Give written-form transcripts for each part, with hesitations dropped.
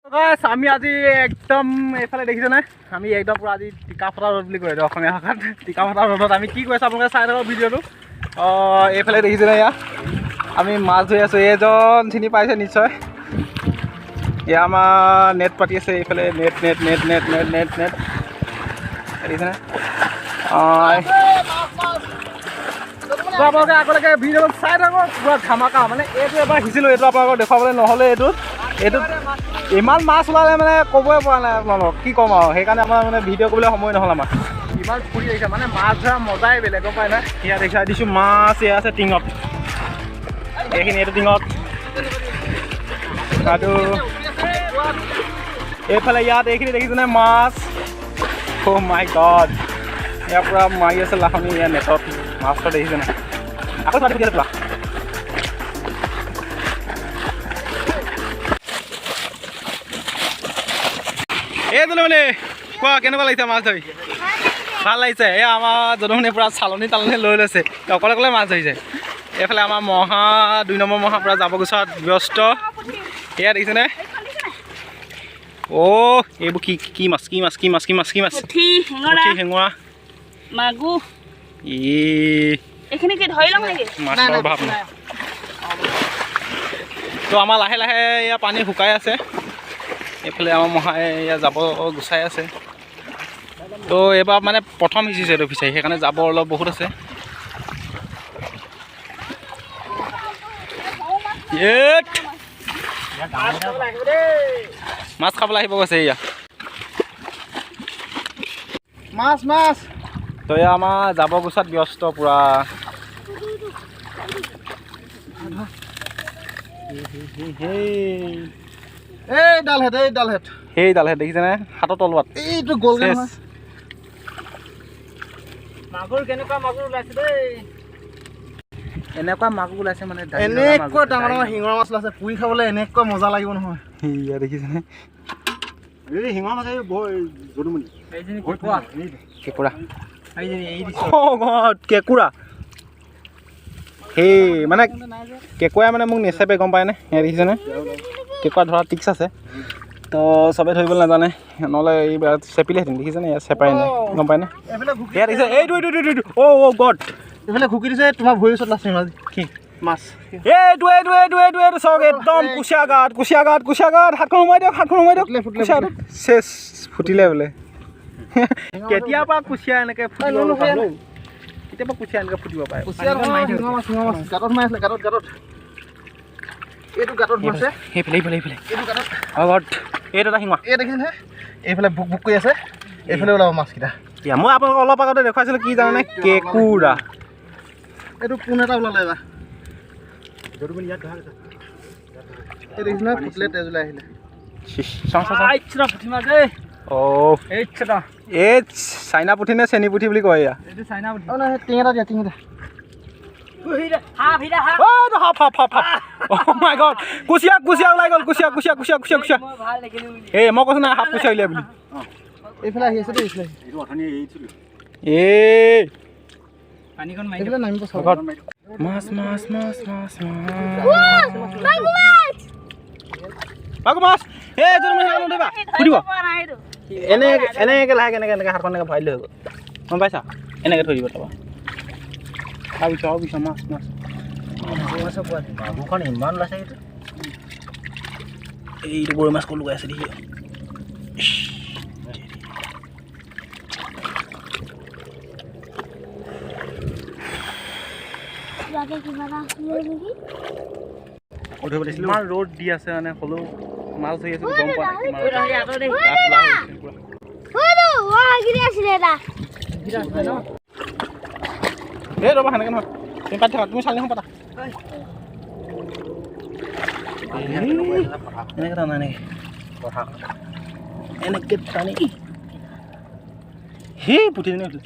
আমি আজি একদম এইফালে দেখিছেনে আমি একদম পুৰা আজি টিকা ফটা ৰ'দ বুলি কয় অসমীয়া ভাষাত টিকা ফটা ৰ'দত আমি কি কৰিছোঁ আপোনালোকে চাই থাকক ভিডিঅ'টো এইফালে দেখিছেনে এয়া আমি মাছ ধৰি আছোঁ এজন চিনি পাইছে নিশ্চয় এয়া আমাৰ নেট পাতি আছে এইফালে net net net net net net net দেখিছেনে আপোনালোকে আগলৈকে ভিডিঅ'টো চাই থাকক পুৰা ধামাকা মানে এইটো এবাৰ সিঁচিলোঁ এইটো আপোনালোকক দেখুৱাবলৈ নহ'লে এইটোত ইমান মাছ ওলালে মানে ক'বই পৰা নাই আপোনালোকক কি ক'ম আৰু সেইকাৰণে আমাৰ মানে ভিডিঅ' কৰিবলৈ সময় নহ'ল আমাৰ ইমান ফুৰি আহিছে মানে মাছ ধৰা মজাই বেলেগ গম পাই নাই ইয়াত দেখাই দিছোঁ মাছ এয়া আছে টিঙত এইখিনি এইটো টিঙত আৰু এইফালে ইয়াত এইখিনি দেখিছেনে মাছ অ' মাই গড ইয়াৰ পৰা মাৰি আছে লাখনি ইয়াৰ নেটত মাছটো দেখিছেনে আকৌ পাতি পঠিয়ালে পুৰা এই জনমণি কোৱা কেনেকুৱা লাগিছে মাছ ধৰি ভাল লাগিছে এই আমাৰ জনমণি পূৰা চালনী তালনি লৈ লৈছে অকলে অকলে মাছ ধৰিছে এইফালে আমাৰ মহা 2 নম্বৰ মহা পূৰা যাব গুচোৱাত ব্যস্ত এয়া দেখিছেনে অ' এইবোৰ কি মাছ কি মাছ কি মাছ কি মাছ কি মাছ পুঠি শিঙৰা মাগুৰ এইখিনি কি ধৰি ল'ম নেকি মাছৰ ভাৱ নাই তো আমাৰ লাহে লাহে এয়া পানী শুকাই আছে এইফালে আমাৰ মহাই এয়া যাব গুচাই আছে তো এইবাৰ মানে প্ৰথম সিঁচিছে এইটো ফিচাৰী সেইকাৰণে যাব অলপ বহুত আছে মাছ খাবলৈ আহিব গৈছে এয়া মাছ মাছ তো এয়া আমাৰ যাব গুচাত ব্যস্ত পূৰা এই ডালহেট দেখিছেনে হাতত তলোৱাত এইটো গ'ল মাগুৰ কেনেকুৱা মাগুৰ ওলাইছে দেই এনেকুৱা মাগুৰ ওলাইছে মানে এনেকুৱা ডাঙৰ ডাঙৰ শিঙৰা মাছ ওলাইছে পুৰি খাবলৈ এনেকুৱা মজা লাগিব নহয় ইয়া দেখিছেনে এই শিঙৰা মাছ জনুমনি কেঁকুৰা কেঁকুৰা সেই মানে কেঁকুৰাই মানে মোক নেচেপে গম পায়নে সেয়া দেখিছেনে কেঁকুৰা ধৰা টিক্স আছে তো চবে ধৰিবলৈ নাজানে নহ'লে এইবাৰ চেপিলেহেঁতেন দেখিছেনে এয়া চেপাই নাই গম পায়নে এয়া দেখিছে এইটো অ' গড এইফালে ঘুকি দিছে তোমাৰ ভৰিৰ ওচৰত লাষ্ট মাছ কি মাছ এইটো চাওক একদম কুচিয়া গাঁত হাতখন সোমাই দিয়ক চেচ ফুটিলে বোলে কেতিয়াবা কুচিয়া এনেকৈ কেতিয়াবা কুচিয়া এনেকৈ ফুটিব পাৰে এইটো গাঁতত মাছে এইফালে এইটো এটা শিঙৰা এই দেখিছেনে এইফালে ভুক ভুক কৰি আছে এইফালে ওলাব মাছকেইটা মই আপোনালোকক অলপ আগতে দেখুৱাইছিলোঁ কি জানেনে কেঁকুৰা এইটো পোন এটা ওলালে এবাৰ এই দেখিছেনে ফুটিলে তেজ ওলাই আহিলে এই চাইনা পুঠি নে চেনী পুঠি বুলি কয় এয়া টিঙেটা দিয়া টিঙেটা কুচিয়া ওলাই গ'ল কুচিয়া এই মই কৈছোঁ নাই সাপ কুচিয়া উলিয়াই বুলি এইফালে আহি আছে দেই মাছ এই ফুটিব এনেকৈ লাহেকৈ এনেকৈ হাতখন এনেকৈ ভৰাই দিলে হৈ গ'ল গম পাইছা এনেকৈ থৈ দিব তাৰপৰা মাছ মাগুৰখন ইমান ওলাইছে এইটো গৰৈ মাছ ক'ত লগাই আছে দেখি ইমান ৰ'দ দি আছে মানে হ'লেও মাছ ধৰি আছে গম পোৱা এই ৰ'বা সেনেকৈ নহয় তুমি পাতি থাকা তুমি চালিখন পাতা এনেকৈ টানা নেকি এনেকৈ টানে সেই পুঠি জনী উঠিলে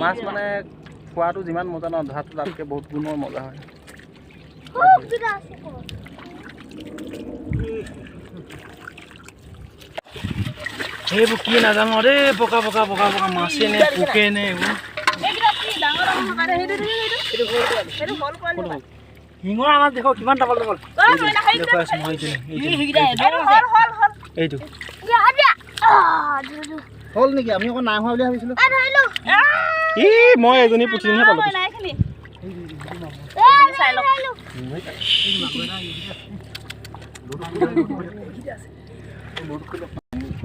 মাছ মানে খোৱাটো যিমান মজা ন ধৰাটো তাতকৈ বহুত গুণৰ মজা হয় এইবোৰ কি নাজানো দেই পকা মাছে নে পোকে নে এইবোৰ শিঙৰ আমাৰ দেখো কিমান ডাবল এইটো হ'ল নেকি আমি অকণ নাই হোৱা বুলি ভাবিছিলোঁ মই এজনী পুঠিহে পালোঁ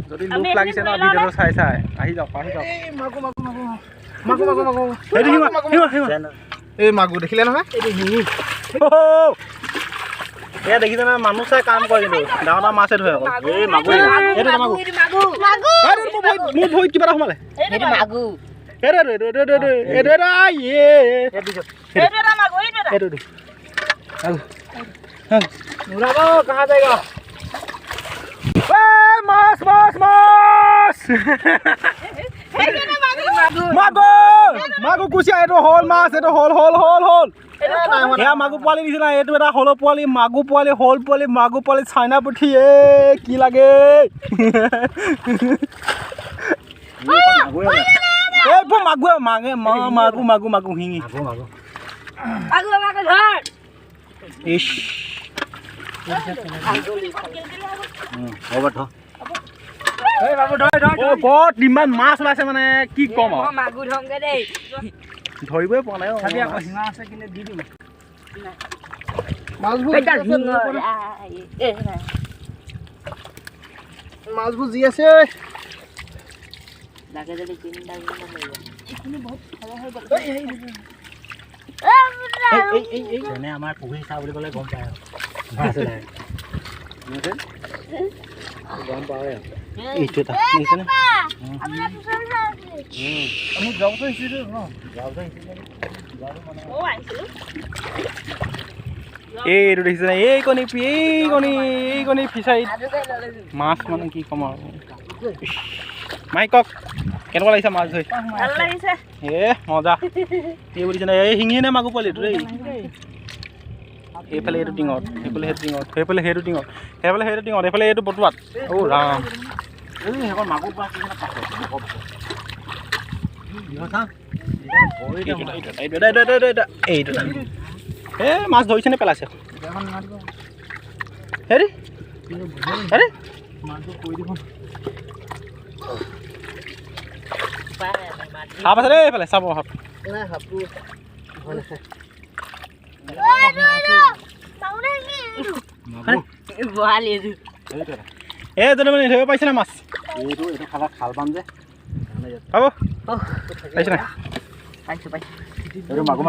যদি লোক লাগিছে ন ভিডিঅ'টো চাই আহি যাওক এই মাগুৰ দেখিলে নহয় এয়া দেখিছে নহয় মানুহ চাই কাম কৰে কিন্তু ডাঙৰ মাছে ধৰে অকল এই মাগুৰ মোৰ ভৰিত কিবা এটা সোমালে মাছ মাগুৰ কুচিয়া এইটো হ'ল মাছ এইটো হ'ল এয়া মাগুৰ পোৱালি দিছে না এইটো এটা সৰু পোৱালি মাগুৰ পোৱালি হ'ল পোৱালি মাগুৰ পোৱালি চাইনা পুঠি কি লাগে মাগুৰ শিঙি ইমান মাছ ওলাইছে মানে কি কম ধৰিবই পোৱা নাই মাছবোৰ যি আছে আমাৰ পুখুৰী চা বুলি ক'লে গম পায় গম পায় এইটো এটা এইটো দেখিছে এই কণী ফিচাৰীত মাছ মানে কি ক'ম আৰু মাই কওক কেনেকুৱা লাগিছে মাছ ধৰি মজা এই বুলিছে এই শিঙিয়ে নে মাগুৰ পোৱালিটো দেই এইফালে এইটো টিঙত সেইফালে সেইটো টিঙত এইফালে এইটো বটুৱাত ৰাম মাগুৰ মাছ ধৰিছেনে পেলাইছে হেৰি সাপ আছে দেই এইফালে চাব সাপ যদি মানে ধৰিব পাৰিছে না মাছ এইটো খাল পাম যে পাব পাইছে নাই মাগুৰ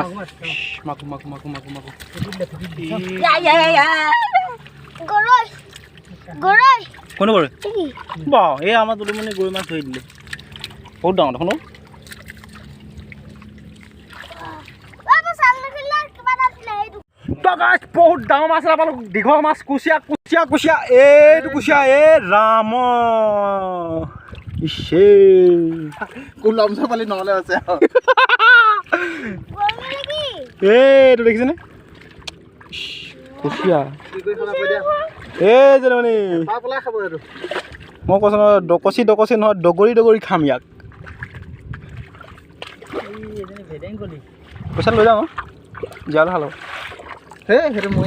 কোনে কৰে বা এই আমাৰ দুটো মানে গৰৈ মাছ ধৰি দিলে বহুত ডাঙৰ দেখোন বহুত ডাঙৰ মাছ এটা পালোঁ দীঘল মাছ কুচিয়া এইটো কুচিয়া ৰাম পালি নহ'লে আছে এইটো দেখিছেনে কুচিয়া যে মানে মই কৈছোঁ নহয় ডকচি নহয় ডগৰি খাম ইয়াক পইচা লৈ যাওঁ জীয়ালে ভাল হ'ব সেইটো মই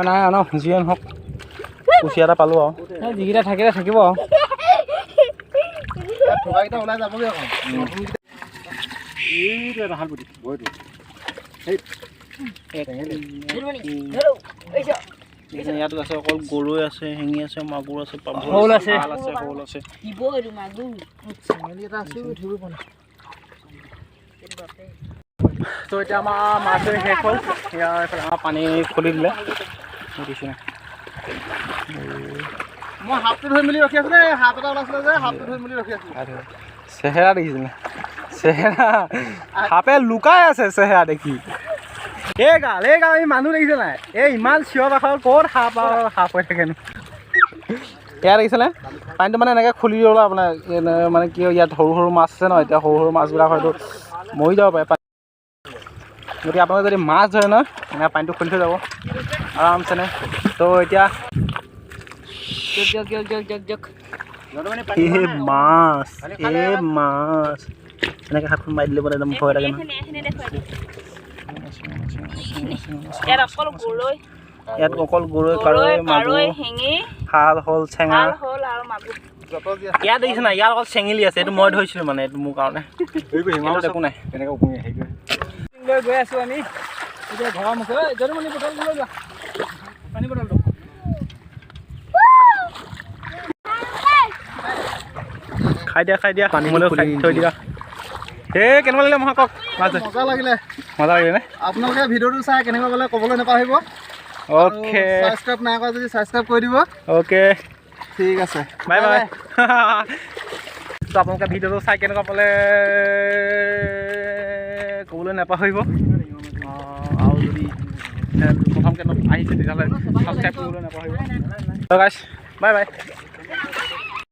নাই ন যিয়ে নহওক কুচিয়া এটা পালোঁ আৰু যিকেইটা থাকিলে থাকিব আৰু ওলাই যাবগৈ এইটো এটা ভাল বুদ্ধি ইয়াতো আছে অকল গৰৈ আছে শিঙি আছে মাগুৰ আছে শ'ল আছে তো এতিয়া আমাৰ মাছ ধৰি শেষ হ'ল এয়া এইফালে আমাৰ পানী খুলি দিলে দিছোঁ মই হাতটো ধৰি মেলি ৰখি আছোঁ দেই হাত এটা ওলাইছিলে যে হাতটো ধৰি মেলি ৰখি আছোঁ চেহেৰা দেখিছিলে সাপে লুকাই আছে চেহেৰা দেখি এই গাল এই মানুহ দেখিছে নাই এই ইমান চিঞৰ বাখৰ ক'ত সাপ হৈ থাকেনো এয়া দেখিছেনে পানীটো মানে এনেকৈ খুলি দিবলৈ আপোনাৰ মানে কি ইয়াত সৰু মাছ আছে ন এতিয়া সৰু মাছবিলাক হয়তো মৰি যাব পাৰে গতিকে আপোনালোকে যদি মাছ ধৰে নহয় এনেকৈ পানীটো খুলি থৈ যাব আৰামছেনে। তো এতিয়া মাছ মাছ এনেকৈ হাতখন মাৰি দিলে মানে একদম ভয় লাগে নহয়। ইয়াত অকল গৰৈ কাৰৈ মাগুৰ শাল শ'ল চেঙা ইয়াত দেখিছে নাই, ইয়াত অকল চেঙেলী আছে। এইটো মই ধৰিছিলোঁ মানে, এইটো মোৰ কাৰণে একো নাই। লৈ গৈ আছোঁ আমি এতিয়া ঘৰৰ মুখে জৰুমণি বটল লৈ যোৱা পানী বটলটো। খাই দিয়া পানী মলৈ খাই থৈ দিয়া। এই কেনেকুৱা লাগিলে মহা কওক? মজা লাগিলে নে? আপোনালোকে ভিডিঅ'টো চাই কেনেকুৱা পালে ক'বলৈ নাপাহৰিব। অ'কে, ছাবস্ক্ৰাইব নাই কৰা যদি ছাবস্ক্ৰাইব কৰি দিব। অ'কে, ঠিক আছে, বাই বাই। তো আপোনালোকে ভিডিঅ'টো চাই কেনেকুৱা পালে ক'বলৈ নাপাহৰিব। আৰু যদি প্ৰথমকৈ আহিছে তেতিয়াহ'লে ছাবস্ক্ৰাইব কৰিবলৈ নাপাহৰিব। গাইছ বাই বাই।